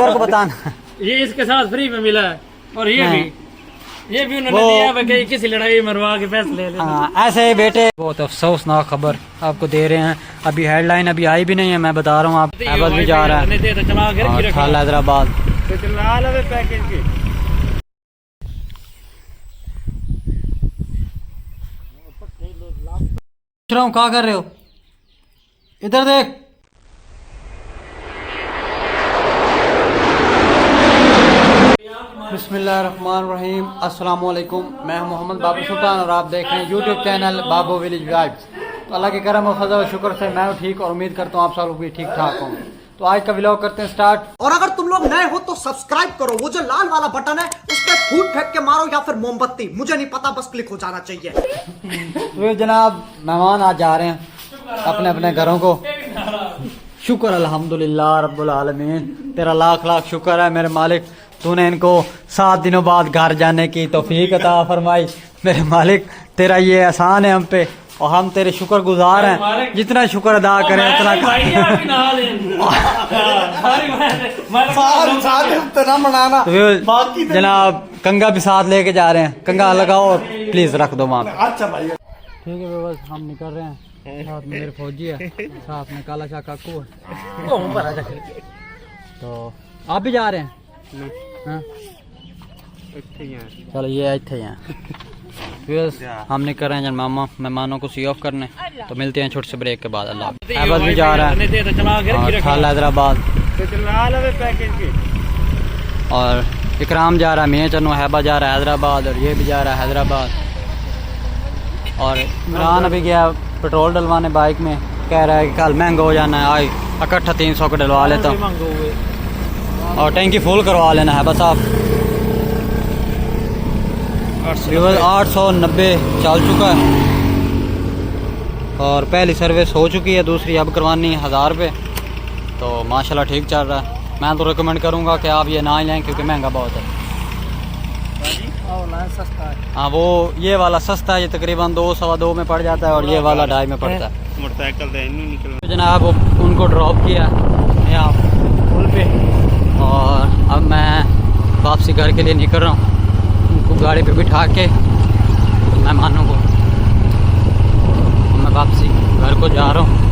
Viewer को बताना। ये इसके साथ फ्री में मिला है और ये भी उन्होंने दिया है, किसी लड़ाई मरवा के पैसे ले ले। ऐसे बेटे बहुत अफसोसनाक खबर आपको दे रहे हैं। अभी हेडलाइन अभी आई भी नहीं है, मैं बता रहा हूँ आप। हैबत भी जा रहा है हैदराबाद। क्या कर रहे हो, इधर देख। बिस्मिल्लाहिर्रहमानिर्रहीम, अस्सलाम वालेकुम। मैं हूं मोहम्मद बाबू सुल्तान और आप देख रहे हैं यूट्यूब चैनल बाबू विलेज वाइब्स। तो अल्लाह के करम और फजल और शुक्र से मैं ठीक और उम्मीद करता हूँ आप सब लोग भी ठीक ठाक हों। तो आज का व्लॉग करते हैं स्टार्ट। और अगर तुम लोग नए हो तो सब्सक्राइब करो, वो जो लाल वाला बटन है उस पर फूट फेंक के मारो या फिर मोमबत्ती, मुझे नहीं पता, बस क्लिक हो जाना चाहिए। तो जनाब मेहमान आज जा रहे हैं अपने अपने घरों को। शुक्र अल्हम्दुलिल्लाह रब्बुल आलमीन, तेरा लाख लाख शुक्र है मेरे मालिक, तूने इनको 7 दिनों बाद घर जाने की तौफीक अता फरमाई। मेरे मालिक तेरा ये एहसान है हम पे और हम तेरे शुक्र गुजार हैं। जितना शुक्र अदा करें उतना मनाना। तो जनाब कंगा भी साथ लेके जा रहे हैं, कंगा लगाओ और प्लीज रख दो वहाँ पे। अच्छा भाई ठीक है, बस हम निकल रहे हैं। साथ में मेरे फौजी है, साथ में काला शाह काकू है। तो आप भी जा रहे हैं? हाँ? चलो ये इतने हैं। हम निकल रहे हैं मामा मेहमानों को सी ऑफ करने। तो मिलते हैं छोटे से ब्रेक के बाद। अल्लाह हैबत भी जा रहा है हैदराबाद और इकराम जा रहा है मैं चन्नू, हैबा जा रहा है हैदराबाद और ये भी जा रहा है हैदराबाद। और इमरान अभी गया पेट्रोल डलवाने बाइक में, कह रहा है कि कल महंगा हो जाना है, आज इकट्ठा 300 का डलवा लेता हूँ और टैंकी फुल करवा लेना है बस। आप 890 चल चुका है और पहली सर्विस हो चुकी है, दूसरी अब करवानी है 1000 रुपये। तो माशाल्लाह ठीक चल रहा है। मैं तो रिकमेंड करूँगा कि आप ये ना ही लें क्योंकि महंगा बहुत है। हाँ वो ये वाला सस्ता है, ये तकरीबन 2-2.25 में पड़ जाता है और ये वाला 2.5 में पड़ता है। मोटरसाइकिल तो जनाब उनको ड्रॉप किया यहाँ पुल पे और अब मैं वापसी घर के लिए निकल रहा हूँ। उनको गाड़ी पे बिठा के मेहमानों को मैं वापसी घर को जा रहा हूँ।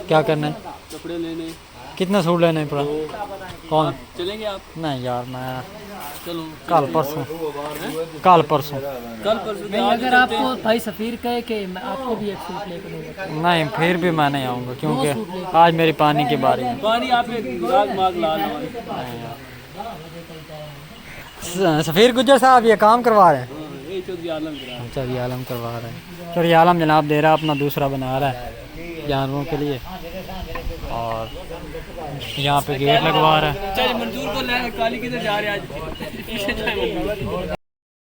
क्या करना है? कपड़े लेने। कितना सूट लेना है पूरा? कौन चलेंगे आप? नहीं यार मैं चलो कल परसों नहीं, अगर आपको भाई सफ़ीर कहे कि आपको भी एक सूट लेकर दूंगा। नहीं फिर भी मैं नहीं आऊँगा क्योंकि आज मेरी पानी की बारी है। पानी आप सफ़ीर गुज्जर साहब ये काम करवा रहे हैं। चौधरी आलम करवा रहे हैं। चौधरी आलम जनाब दे रहा है, अपना दूसरा बना रहा है जानवरों के लिए और यहाँ पे गेट लगवा रहा है। मंजूर को ले काली किधर जा रहे हैं आज?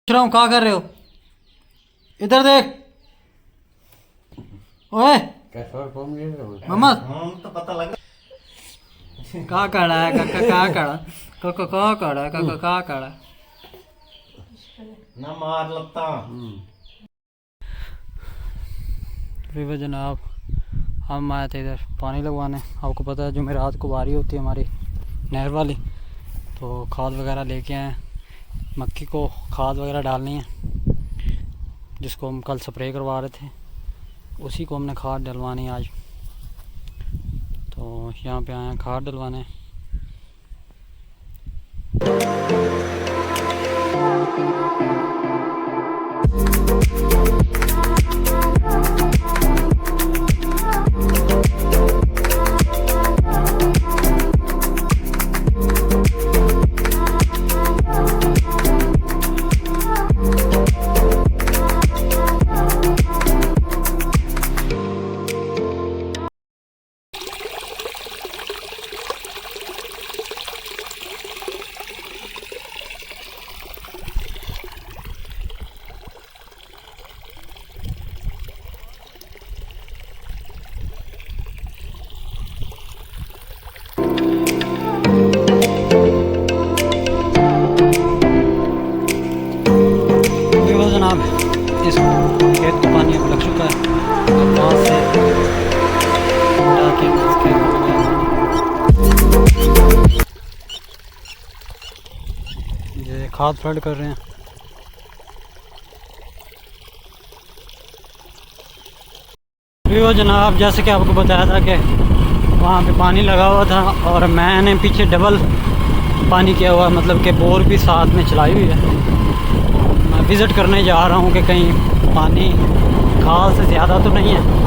क्या कर रहे हो, इधर देख। ओए मोहम्मद कहाँ खड़ा है काका? कहाँ खड़ा काका? कहाँ खड़ा है काका? कहाँ खड़ा ना मार लगता। जनाब हम आए थे इधर पानी लगवाने। आपको पता है जुमेरात को बारी होती है हमारी नहर वाली, तो खाद वगैरह लेके आए। मक्की को खाद वगैरह डालनी है जिसको हम कल स्प्रे करवा रहे थे, उसी को हमने खाद डलवानी है आज। तो यहाँ पे आए हैं खाद डलवाने। चुका है। अब वहाँ से उठा के इसके ये खाद फ्लड कर रहे हैं। वो जनाब जैसे कि आपको बताया था कि वहाँ पे पानी लगा हुआ था और मैंने पीछे डबल पानी किया हुआ, मतलब कि बोर भी साथ में चलाई हुई है। मैं विज़िट करने जा रहा हूँ कि कहीं पानी खाल से ज़्यादा तो नहीं है।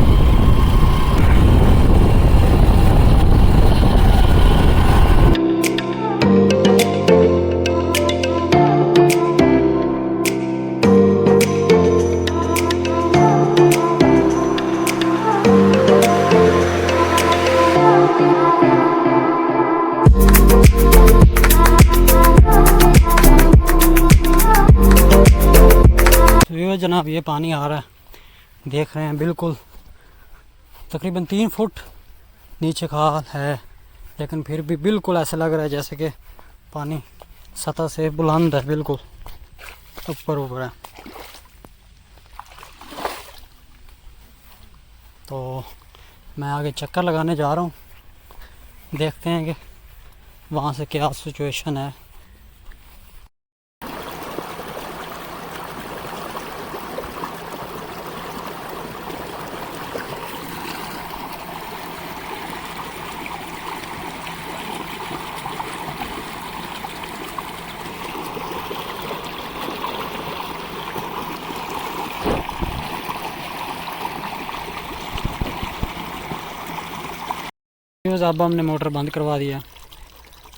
तो जनाब ये पानी आ रहा है, देख रहे हैं, बिल्कुल तकरीबन 3 फुट नीचे खाल है, लेकिन फिर भी बिल्कुल ऐसा लग रहा है जैसे कि पानी सतह से बुलंद है, बिल्कुल ऊपर है। तो मैं आगे चक्कर लगाने जा रहा हूँ, देखते हैं कि वहाँ से क्या सिचुएशन है। अब हमने मोटर बंद करवा दिया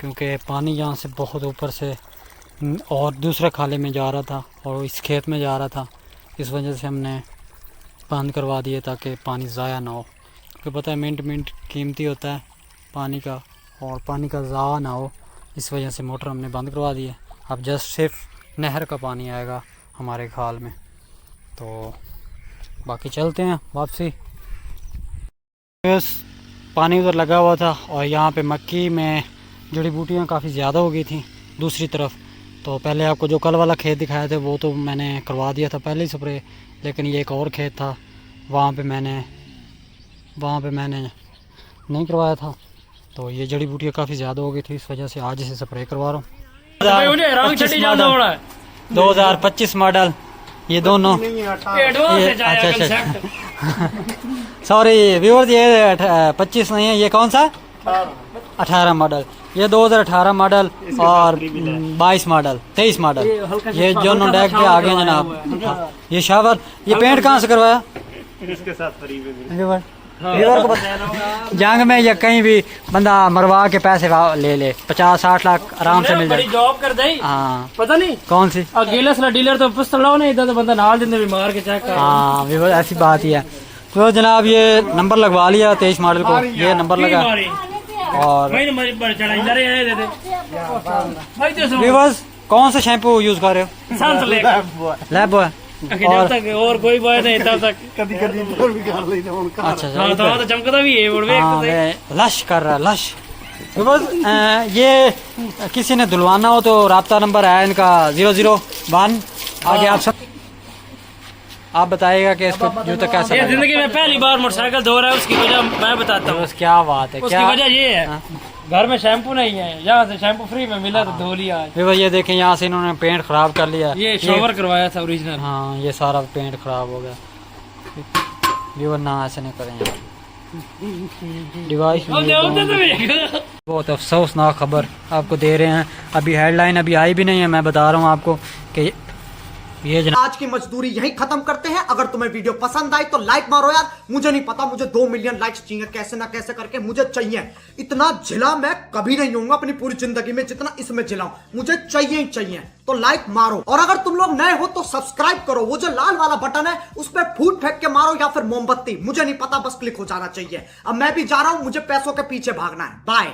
क्योंकि पानी यहाँ से बहुत ऊपर से और दूसरे खाले में जा रहा था और इस खेत में जा रहा था। इस वजह से हमने बंद करवा दिया ताकि पानी ज़ाया ना हो, क्योंकि पता है मिनट कीमती होता है पानी का, और पानी का ज़ाया ना हो। इस वजह से मोटर हमने बंद करवा दी है। अब जस्ट सिर्फ नहर का पानी आएगा हमारे खाल में, तो बाकी चलते हैं वापसी। पानी उधर लगा हुआ था और यहाँ पे मक्की में जड़ी बूटियाँ काफ़ी ज़्यादा हो गई थी दूसरी तरफ। तो पहले आपको जो कल वाला खेत दिखाया था वो तो मैंने करवा दिया था पहले ही स्प्रे, लेकिन ये एक और खेत था वहाँ पे मैंने नहीं करवाया था। तो ये जड़ी बूटियाँ काफ़ी ज़्यादा हो गई थी, इस वजह से आज इसे स्प्रे करवा रहा हूँ। 2025 मॉडल ये दोनों, अच्छा सॉरी व्यूअर्स, ये 25 नहीं है, ये कौन सा 18 मॉडल, ये 2018 मॉडल और 22 मॉडल 23 मॉडल। ये जो नोडैक के आगे हैं जनाब, ये शावर। ये पेंट कहाँ से करवाया? इसके साथ व्यूअर को बताया जंग में या कहीं भी बंदा मरवा के पैसे ले 50-60 लाख आराम से मिल जाए। जॉब कर दे। हाँ पता नहीं कौन सी अकेला डीलर तो पुस्तक ना इधर तो बंदा नाल दिन भी मार के चेक कर। हाँ व्यूअर ऐसी बात ही है। तो जनाब ये नंबर लगवा लिया 23 मॉडल को, ये नंबर लगा। और व्यूअर्स कौन सा शैम्पू यूज कर रहे हो? लैब बॉय और कोई बॉय नहीं तब तक। अच्छा तो चमकता भी है, लश कर रहा है लश। ये किसी ने धुलवाना हो तो राब्ता नंबर है इनका 001। आगे आप बताइएगा कि इसको जूता कैसे। ये जिंदगी में पहली बार मोटरसाइकिल धो रहा है, उसकी वजह मैं बताता हूँ। क्या बात है, उसकी वजह ये है घर में शैम्पू नहीं है, यहाँ से शैम्पू फ्री में मिला तो धो लिया। ये देखें यहाँ से इन्होंने पेंट खराब कर लिया। ये शॉवर करवाया था ओरिजिनल। हाँ ये सारा पेंट खराब हो गया। व्यूअर ना ऐसे नहीं करें यार, डिवाइस बहुत अफसोसनाक खबर आपको दे रहे हैं। अभी हेडलाइन अभी आई भी नहीं है, मैं बता रहा हूँ आपको कि ये आज की मजदूरी यही खत्म करते हैं। अगर तुम्हें वीडियो पसंद आई तो लाइक मारो यार। मुझे नहीं पता, मुझे 2 मिलियन लाइक्स चाहिए, कैसे ना कैसे करके मुझे चाहिए। इतना जिला मैं कभी नहीं होऊंगा अपनी पूरी जिंदगी में जितना इसमें जिलाऊं, मुझे चाहिए ही चाहिए। तो लाइक मारो, और अगर तुम लोग नए हो तो सब्सक्राइब करो। वो जो लाल वाला बटन है उस पर फूट फेंक के मारो या फिर मोमबत्ती, मुझे नहीं पता, बस क्लिक हो जाना चाहिए। अब मैं भी जा रहा हूं, मुझे पैसों के पीछे भागना है। बाय।